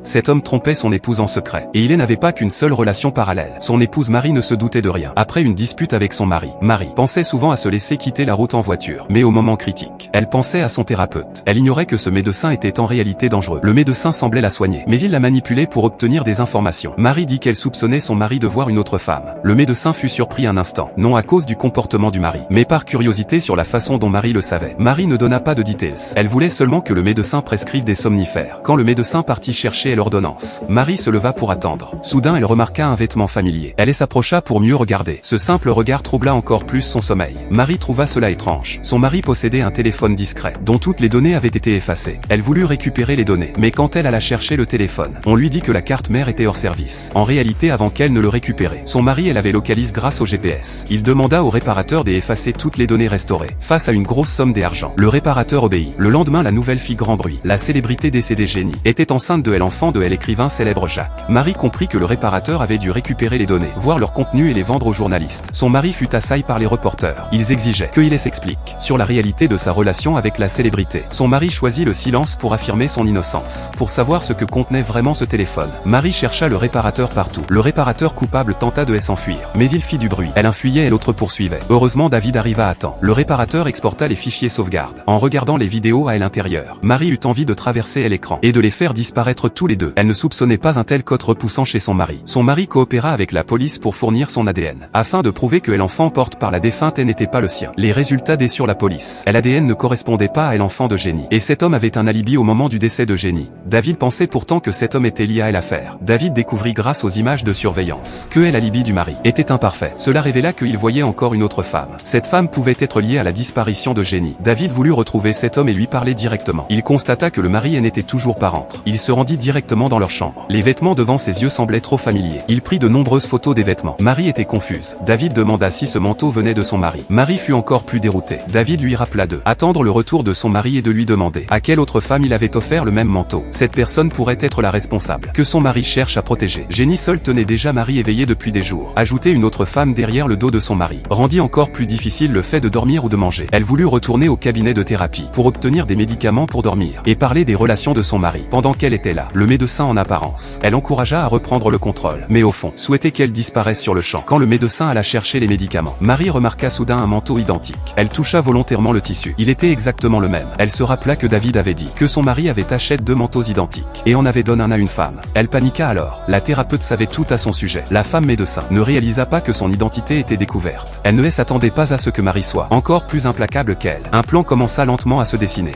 cet homme trompait son épouse en secret. Et il n'avait pas qu'une seule relation parallèle. Son épouse Marie ne se doutait de rien. Après une dispute avec son mari, Marie pensait souvent à se laisser quitter la route en voiture. Mais au moment critique, elle pensait à son thérapeute. Elle ignorait que ce médecin était en réalité dangereux. Le médecin semblait la soigner, mais il la manipulait pour obtenir des informations. Marie dit qu'elle soupçonnait son mari de voir une autre femme. Le médecin fut surpris un instant, non à cause du comportement du mari, mais par curiosité sur la façon dont Marie le savait. Marie ne donna pas de details. Elle voulait seulement que le médecin prescrive des somnifères. Quand le médecin partit chercher l'ordonnance, Marie se leva pour attendre. Soudain, elle remarqua un vêtement familier. Elle s'approcha pour mieux regarder. Ce simple regard troubla encore plus son sommeil. Marie trouva cela étrange. Son mari possédait un téléphone discret, dont toutes les données avaient été effacées. Elle voulut récupérer les données, mais quand elle alla chercher le téléphone, on lui dit que la carte mère était hors service. En réalité, avant qu'elle ne le récupérait, son mari elle avait localisé grâce au GPS. Il demanda au réparateur d'effacer toutes les données restaurées. Face à une grosse somme d'argent, le réparateur obéit. Le lendemain, la nouvelle fit grand bruit. La célébrité décédée Jenny était enceinte de l'enfant de l'écrivain célèbre Jacques. Marie comprit que le réparateur avait dû récupérer les données, voir leur contenu et les vendre aux journalistes. Son mari fut assailli par les reporters. Ils exigeaient qu'il s'explique sur la réalité de sa relation avec la célébrité. Son mari choisit le silence pour affirmer son innocence. Pour savoir ce que contenait vraiment ce téléphone, Marie chercha le réparateur partout. Le réparateur coupable tenta de s'enfuir, mais il fit du bruit. Elle fuyait et l'autre poursuivait. Heureusement, David arriva à temps. Le réparateur exporta les fichiers sauvegarde. En regardant les vidéos à l'intérieur, Marie eut envie de traverser l'écran et de les faire disparaître tous les deux. Elle ne soupçonnait pas un tel code repoussant chez son mari. Son mari coopéra avec la police pour fournir son ADN, afin de prouver que l'enfant porté par la défunte n'était pas le sien. Les résultats déçurent la police. L'ADN ne correspondait pas à l'enfant de Jenny. Et cet homme avait un alibi au moment du décès de Jenny. David pensait pourtant que cet homme était lié à l'affaire. David découvrit grâce aux images de surveillance que l'alibi du mari était imparfait. Cela révéla qu'il voyait encore une autre femme. Cette femme pouvait être liée à la disparition de Jenny. David voulut retrouver cet homme et lui parler directement. Il constata que le mari n'était toujours pas rentré. Il se rendit directement dans leur chambre. Les vêtements devant ses yeux semblaient trop familiers. Il prit de nombreuses photos des vêtements. Marie était confuse. David demanda si ce manteau venait de son mari. Marie fut encore plus déroutée. David lui rappela de attendre le retour de son mari et de lui demander à quelle autre femme il avait offert le même manteau. Cette personne pourrait être la responsable, que son mari cherche à protéger. Jenny seule tenait déjà Marie éveillée depuis des jours. Ajouter une autre femme derrière le dos de son mari rendit encore plus difficile le fait de dormir ou de manger. Elle voulut retourner au cabinet de thérapie pour obtenir des médicaments pour dormir et parler des relations de son mari. Pendant qu'elle était là, le médecin en apparence, elle encouragea à reprendre le contrôle, mais au fond, souhaitait qu'elle disparaisse sur le champ. Quand le médecin alla chercher les médicaments, Marie remarqua soudain un manteau identique. Elle toucha volontairement le tissu. Il était exactement le même. Elle se rappela que David avait dit que son mari avait acheté 2 manteaux identiques et en avait donné un à une femme. Elle paniqua alors. La thérapeute savait tout à son sujet. La femme médecin ne réalisa pas que son identité était découverte. Elle ne s'attendait pas à ce que Marie soit encore plus implacable qu'elle. Un plan commença lentement à se dessiner.